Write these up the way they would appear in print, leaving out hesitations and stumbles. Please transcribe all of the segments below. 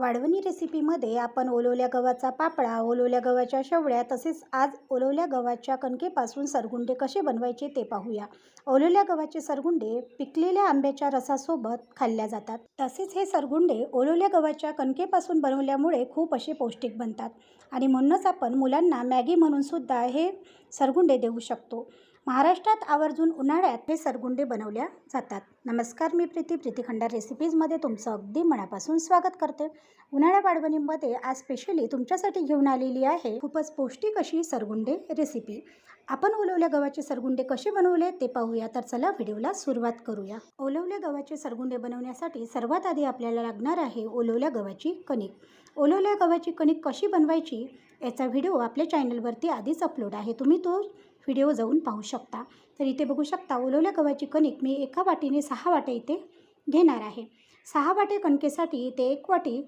वाढवणी रेसिपीमध्ये आपण ओलवल्या गव्हाचा पापडा, ओलवल्या गव्हाच्या शेवळ्या तसेच आज ओलवल्या गव्हाच्या कणकेपासून सरगुंडे कसे बनवायचे ते पाहूया. ओलवल्या गव्हाचे सरगुंडे पिकलेल्या आंब्याच्या रसासोबत खाल्ल्या जातात. तसेच हे सरगुंडे ओलवल्या गव्हाच्या कणकेपासून बनवल्यामुळे खूप असे पौष्टिक बनतात आणि म्हणूनच आपण मुलांना मॅगी म्हणून सुद्धा हे सरगुंडे देऊ शकतो. महाराष्ट्रात आवर्जून उन्हाळ्यात हे सरगुंडे बनवल्या जातात. नमस्कार, मी प्रीती खंडार रेसिपीजमध्ये तुमचं अगदी मनापासून स्वागत करते. उन्हाळ्या वाढवणीमध्ये आज स्पेशली तुमच्यासाठी घेऊन आलेली आहे खूपच पौष्टिक अशी सरगुंडे रेसिपी. आपण ओलवल्या गव्हाचे सरगुंडे कसे बनवले ते पाहूया. तर चला व्हिडिओला सुरुवात करूया. ओलवल्या गव्हाचे सरगुंडे बनवण्यासाठी सर्वात आधी आपल्याला लागणार आहे ओलवल्या गव्हाची कणिक. ओलवल्या गव्हाची कणिक कशी बनवायची याचा व्हिडिओ आपल्या चॅनलवरती आधीच अपलोड आहे, तुम्ही तो व्हिडिओ जाऊन पाहू शकता. तर इथे बघू शकता ओलवल्या गव्हाची कणिक मी एका वाटीने 6 वाट्या इथे घेणार आहे. 6 वाटे कणकेसाठी इथे 1 वाटी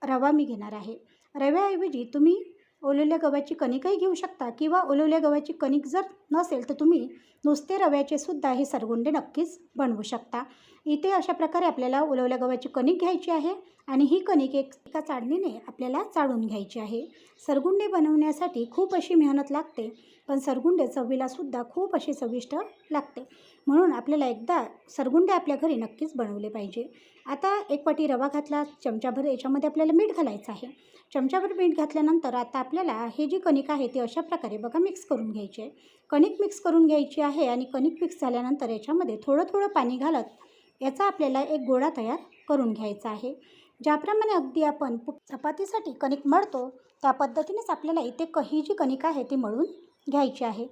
रवा मी घेणार आहे. रव्याऐवजी तुम्ही ओलवल्या गव्हाची कणिकही घेऊ शकता किंवा ओलवल्या गव्हाची कणिक जर नसेल तर तुम्ही नुसते रव्याचे सुद्धा हे सरगुंडे नक्कीच बनवू शकता. इथे अशा प्रकारे आपल्याला ओलवल्या गव्हाची कणिक घ्यायची आहे आणि ही कणिक एका चाळणीने आपल्याला चाळून घ्यायची आहे. सरगुंडे बनवण्यासाठी खूप अशी मेहनत लागते, पण सरगुंडे चवीला सुद्धा खूप अशी चविष्ट लागते. म्हणून आपल्याला एकदा सरगुंडे आपल्या घरी नक्कीच बनवले पाहिजे. आता 1 वाटी रवा घातला, चमचाभर याच्यामध्ये आपल्याला मीठ घालायचं आहे. चमचाभर मीठ घातल्यानंतर आता आपल्याला हे जी कणिक आहे ती अशा प्रकारे बघा मिक्स करून घ्यायची आहे. कणिक मिक्स करून घ्यायची आहे आणि कणिक मिक्स झाल्यानंतर याच्यामध्ये थोडं थोडं पाणी घालत याचा आपल्याला एक गोळा तयार करून घ्यायचा आहे. ज्याप्रमाणे अगदी आपण चपातीसाठी कणिक मळतो त्या पद्धतीनेच आपल्याला इथे ही जी कणिक आहे ती मळून घ्यायची आहे.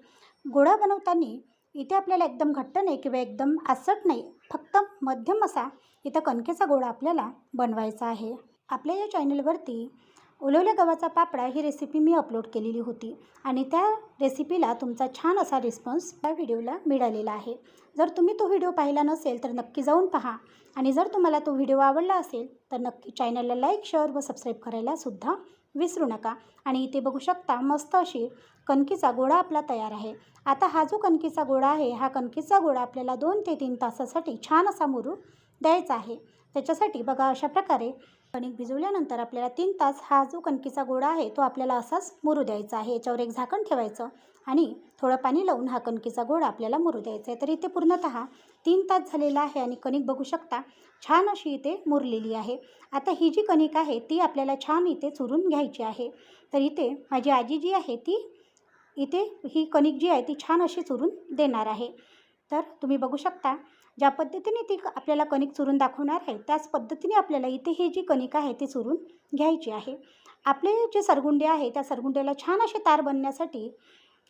गोळा बनवताना इथे आपल्याला एकदम घट्ट नाही किंवा एकदम आसट नाही, फक्त मध्यम असा इथं कणकेचा गोळा आपल्याला बनवायचा आहे. आपल्या या चॅनलवरती ओलवल्या गव्हाचा पापडा ही रेसिपी मी अपलोड केलेली होती आणि त्या रेसिपीला तुमचा छान असा रिस्पॉन्स त्या व्हिडिओला मिळालेला आहे. जर तुम्ही तो व्हिडिओ पाहिला नसेल तर नक्की जाऊन पहा आणि जर तुम्हाला तो व्हिडिओ आवडला असेल तर नक्की चॅनलला लाईक, शेअर व सबस्क्राईब करायला सुद्धा विसरू नका. आणि इथे बघू शकता मस्त अशी कणकीचा गोळा आपला तयार आहे. आता हा जो कणकीचा गोळा आहे हा कणकीचा गोळा आपल्याला 2 ते 3 तासासाठी छान असा मुरू द्यायचा आहे. त्याच्यासाठी बघा अशा प्रकारे कणिक भिजवल्यानंतर आपल्याला 3 तास हा जो कणकीचा गोळा आहे तो आपल्याला असाच मुरू द्यायचा आहे. याच्यावर एक झाकण ठेवायचं आणि थोडं पाणी लावून हा कणकीचा गोळा आपल्याला मुरू द्यायचा आहे. तर इथे पूर्णतः 3 तास झालेला आहे आणि कणिक बघू शकता छान अशी इथे मुरलेली आहे. आता ही जी कणिक आहे ती आपल्याला छान इथे चुरून घ्यायची आहे. तर इथे माझी आजी जी आहे ती इथे ही कणिक जी आहे ती छान अशी चुरून देणार आहे. तर तुम्ही बघू शकता ज्या पद्धतीने ती आपल्याला कणिक चुरून दाखवणार आहे त्याच पद्धतीने आपल्याला इथे ही जी कणिक आहे ती चुरून घ्यायची आहे. आपले जे सरगुंडे आहे त्या सरगुंड्याला छान असे तार बनण्यासाठी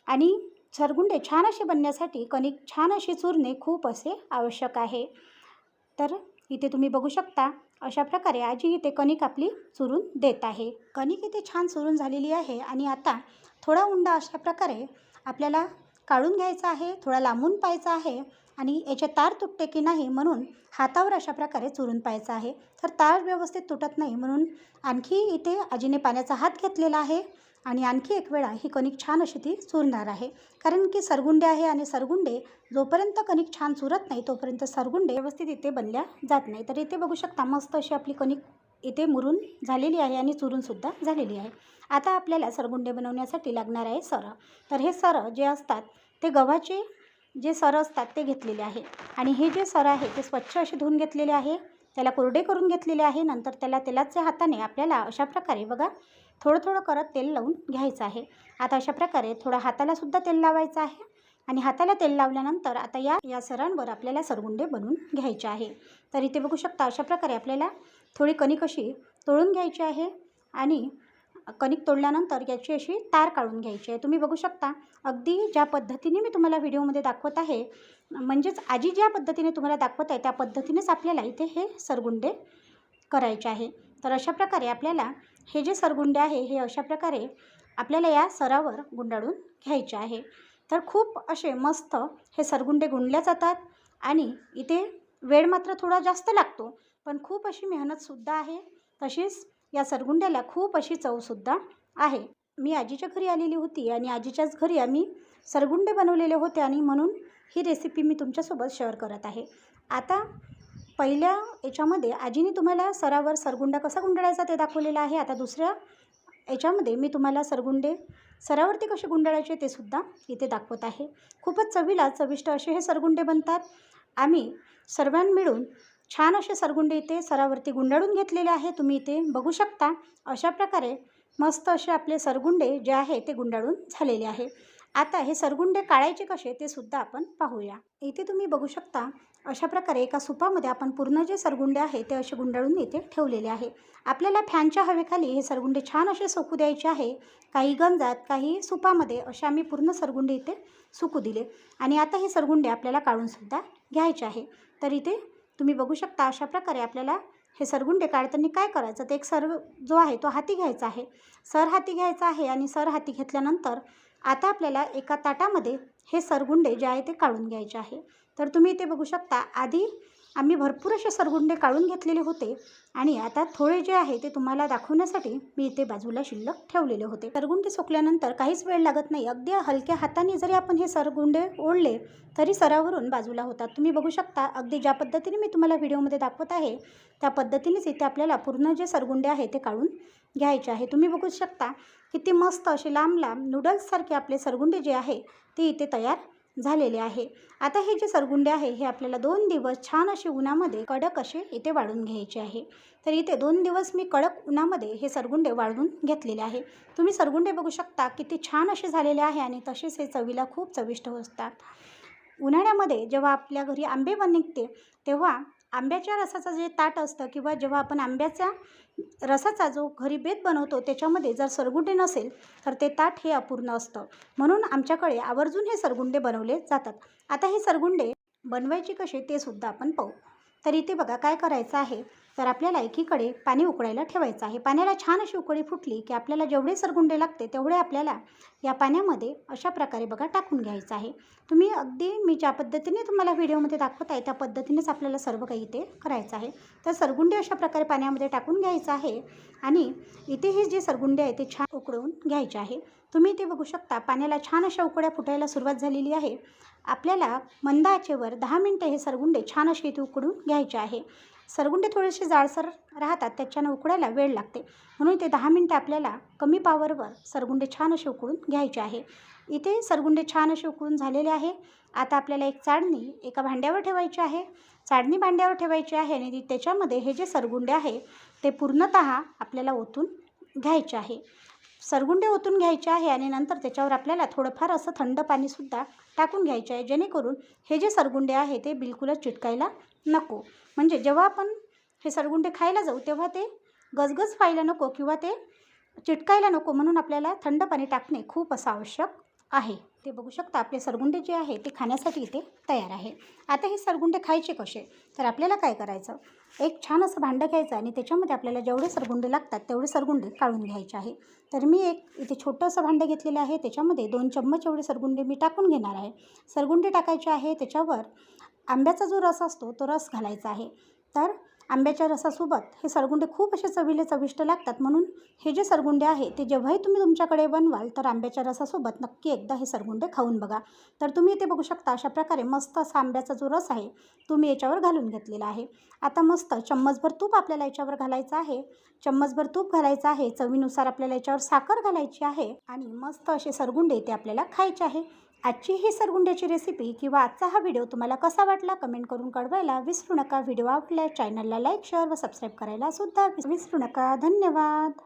आणि सरगुंडे छान असे बनण्यासाठी कणिक छान अशी चुरणे खूप असे आवश्यक आहे. तर इथे तुम्ही बघू शकता अशा प्रकारे आजी इथे कणिक आपली चुरून देत आहे. कणिक इथे छान चुरून झालेली आहे आणि आता थोडा उंडा अशा प्रकारे आपल्याला काढून घ्यायचा आहे, थोडा लांबून पाहायचा आहे आणि याचे तार तुटते की नाही म्हणून हातावर अशा प्रकारे चुरून पाहायचं आहे. तर तार व्यवस्थित तुटत नाही म्हणून आणखी इथे आजीने पाण्याचा हात घेतलेला आहे आणि आणखी एक वेळा ही कणिक छान अशी ती चुरणार आहे. कारण की सरगुंडे आहे आणि सरगुंडे जोपर्यंत कणिक छान चुरत नाही तोपर्यंत सरगुंडे व्यवस्थित इथे बनल्या जात नाही. तर इथे बघू शकता मस्त अशी आपली कणिक इथे मुरून झालेली आहे आणि चुरूनसुद्धा झालेली आहे. आता आपल्याला सरगुंडे बनवण्यासाठी लागणार आहे सरं. तर हे सरं जे असतात ते गव्हाचे जे सरं असतात ते घेतलेले आहे आणि हे जे सरं आहे ते स्वच्छ असे धुवून घेतलेले आहे, त्याला कोरडे करून घेतलेले आहे. नंतर त्याला तेलाच्या हाताने आपल्याला अशा प्रकारे बघा थोडं थोडं करत तेल लावून घ्यायचं आहे. आता अशा प्रकारे थोडं हातालासुद्धा तेल लावायचं आहे आणि हाताला तेल लावल्यानंतर आता या सरांवर आपल्याला सरगुंडे बनवून घ्यायचे आहे. तर इथे बघू शकता अशा प्रकारे आपल्याला थोडी कणिक अशी तळून घ्यायची आहे आणि कणिक तोडल्यानंतर याची अशी तार काढून घ्यायची आहे. तुम्ही बघू शकता अगदी ज्या पद्धतीने मी तुम्हाला व्हिडिओमध्ये दाखवत आहे म्हणजेच आजी ज्या पद्धतीने तुम्हाला दाखवत आहे त्या पद्धतीनेच आपल्याला इथे हे सरगुंडे करायचे आहे. तर अशा प्रकारे आपल्याला हे जे सरगुंडे आहे हे अशा प्रकारे आपल्याला या सरावर गुंडाळून घ्यायचे आहे. तर खूप असे मस्त हे सरगुंडे गुंडल्या जातात आणि इथे वेळ मात्र थोडा जास्त लागतो पण खूप अशी मेहनतसुद्धा आहे. तशीच या सरगुंड्याला खूप अशी चवसुद्धा आहे. मी आजीच्या घरी आलेली होती आणि आजीच्याच घरी आम्ही सरगुंडे बनवलेले होते आणि म्हणून ही रेसिपी मी तुमच्यासोबत शेअर करत आहे. आता पहिल्या याच्यामध्ये आजीने तुम्हाला सरावर सरगुंडा कसा गुंडाळायचा ते दाखवलेलं आहे. आता दुसऱ्या याच्यामध्ये मी तुम्हाला सरगुंडे सरावरती कसे गुंडाळायचे ते सुद्धा इथे दाखवत आहे. खूपच चवीला चविष्ट असे हे सरगुंडे बनतात. आम्ही सर्वांनी मिळून छान असे सरगुंडे इथे सरावरती गुंडाळून घेतलेले आहे. तुम्ही इथे बघू शकता. अशा प्रकारे मस्त असे आपले सरगुंडे जे आहे ते गुंडाळून झालेले आहे. आता हे सरगुंडे काढायचे कसे ते सुद्धा आपण पाहूया. इथे तुम्ही बघू शकता. अशा प्रकारे एका सुपामध्ये आपण पूर्ण जे सरगुंडे आहे ते असे गुंडाळून इथे ठेवलेले आहे. आपल्याला फॅनच्या हवेखाली हे सरगुंडे छान असे सुकू द्यायचे आहे. काही गंजात, काही सुपामध्ये असे आम्ही पूर्ण सरगुंडे इथे सुकू दिले. आणि आता हे सरगुंडे आपल्याला काढूनसुद्धा घ्यायचे आहे. तर इथे तुम्ही बघू शकता. अशा प्रकारे आपल्याला हे सरगुंडे काढताना काय करायचं, तर एक सर जो आहे तो हाती घ्यायचा आहे. सर हाती घ्यायचा आहे आणि सर हाती घेतल्यानंतर आता आपल्याला एका ताटामध्ये हे सरगुंडे जे आहे ते काढून घ्यायचे आहे. तर तुम्ही इथे बघू शकता. आधी आम्ही भरपूर असे सरगुंडे काढून घेतलेले होते आणि आता थोडे जे आहे ते तुम्हाला दाखवण्यासाठी मी इथे बाजूला शिल्लक ठेवलेले होते. सरगुंडे सुकल्यानंतर काहीच वेळ लागत नाही. अगदी हलक्या हाताने जरी आपण हे सरगुंडे ओढले तरी सरावरून बाजूला होतात. तुम्ही बघू शकता. अगदी ज्या पद्धतीने मी तुम्हाला व्हिडिओमध्ये दाखवत आहे त्या पद्धतीनेच इथे आपल्याला पूर्ण जे सरगुंडे आहे ते काढून घ्यायचे आहे. तुम्ही बघू शकता किती मस्त असे लांब लांब नूडल्ससारखे आपले सरगुंडे जे आहे ते इथे तयार झालेले आहे. आता हे जे सरगुंडे आहे हे आपल्याला 2 दिवस छान असे उन्हामध्ये कडक असे इथे वाळून घ्यायचे आहे. तर इथे 2 दिवस मी कडक उन्हामध्ये हे सरगुंडे वाळवून घेतलेले आहे. तुम्ही सरगुंडे बघू शकता किती छान असे झालेले आहे आणि तसेच हे चवीला खूप चविष्ट असतात. उन्हाळ्यामध्ये जेव्हा आपल्या घरी आंबे निघते तेव्हा आंब्याच्या रसाचं जे ताट असतं किंवा जेव्हा आपण आंब्याच्या रसाचा जो घरी बेत बनवतो त्याच्यामध्ये जर सरगुंडे नसेल तर ते ताट हे अपूर्ण असतं. म्हणून आमच्याकडे आवर्जून हे सरगुंडे बनवले जातात. आता हे सरगुंडे बनवायचे कसे ते सुद्धा आपण पाहू. तर इथे बघा काय करायचं आहे. तर आपल्याला एकीकडे पाणी उकळायला ठेवायचं आहे. पाण्याला छान अशी उकळी फुटली की आपल्याला जेवढे सरगुंडे लागते तेवढे आपल्याला या पाण्यामध्ये अशा प्रकारे बघा टाकून घ्यायचं आहे. तुम्ही अगदी मी ज्या पद्धतीने तुम्हाला व्हिडिओमध्ये दाखवत आहे त्या पद्धतीनेच आपल्याला सर्व काही इथे करायचं आहे. तर सरगुंडे अशा प्रकारे पाण्यामध्ये टाकून घ्यायचं आहे आणि इथे हे जे सरगुंडे आहे ते छान उकळून घ्यायचे आहे. तुम्ही इथे बघू शकता. पाण्याला छान अशा उकळ्या फुटायला सुरुवात झालेली आहे. आपल्याला मंद आचेवर 10 मिनिटं हे सरगुंडे छान असे इथे उकडून घ्यायचे आहे. सरगुंडे थोडेसे जाडसर राहतात त्याच्यानं उकडायला वेळ लागते. म्हणून ते 10 मिनिटं आपल्याला कमी पावरवर सरगुंडे छान असे उकळून घ्यायचे आहे. इथे सरगुंडे छान असे उकळून झालेले आहे. आता आपल्याला एक चाळणी एका भांड्यावर ठेवायची आहे. चाळणी भांड्यावर ठेवायची आहे आणि त्याच्यामध्ये हे जे सरगुंडे आहे ते पूर्णतः आपल्याला ओतून घ्यायचे आहे. सरगुंडे ओतून घ्यायचे आहे आणि नंतर त्याच्यावर आपल्याला थोडंफार असं थंड पाणीसुद्धा टाकून घ्यायचे आहे जेणेकरून हे जे सरगुंडे आहे ते बिलकुलच चिटकायला नको. म्हणजे जेव्हा आपण हे सरगुंडे खायला जाऊ तेव्हा ते गजगज व्हायला नको किंवा ते चिटकायला नको. म्हणून आपल्याला थंड पाणी टाकणे खूप असं आवश्यक आहे. ते बघू शकता आपले सरगुंडे जे आहे ते खाण्यासाठी इथे तयार आहे. आता हे सरगुंडे खायचे कसे, तर आपल्याला काय करायचं. एक छान असं भांडं घ्यायचं आणि त्याच्यामध्ये आपल्याला जेवढे सरगुंडे लागतात तेवढे सरगुंडे काढून घ्यायचे आहे. तर मी एक इथे छोटंसं भांडं घेतलेलं आहे. त्याच्यामध्ये 2 चम्मच एवढे सरगुंडे मी टाकून घेणार आहे. सरगुंडे टाकायचे आहे. त्याच्यावर आंब्याचा जो रस असतो तो रस घालायचा आहे. तर आंब्याच्या रसासोबत हे सरगुंडे खूप असे चवीला चविष्ट लागतात. म्हणून हे जे सरगुंडे आहे ते जेव्हाही तुम्ही तुमच्याकडे बनवाल तर आंब्याच्या रसासोबत नक्की एकदा हे सरगुंडे खाऊन बघा. तर तुम्ही इथे बघू शकता अशा प्रकारे मस्त असा आंब्याचा जो रस आहे तो मी याच्यावर घालून घेतलेला आहे. आता मस्त चम्मचभर तूप आपल्याला याच्यावर घालायचं आहे. चम्मचभर तूप घालायचं आहे. चवीनुसार आपल्याला याच्यावर साखर घालायची आहे आणि मस्त असे सरगुंडे ते आपल्याला खायचे आहे. आजची ही सरगुंड्याची रेसिपी किंवा आजचा हा व्हिडिओ तुम्हाला कसा वाटला कमेंट करून कळवायला विसरू नका. व्हिडिओ आवडल्यास चॅनलला लाईक, शेअर व सबस्क्राईब करायला सुद्धा विसरू नका. धन्यवाद.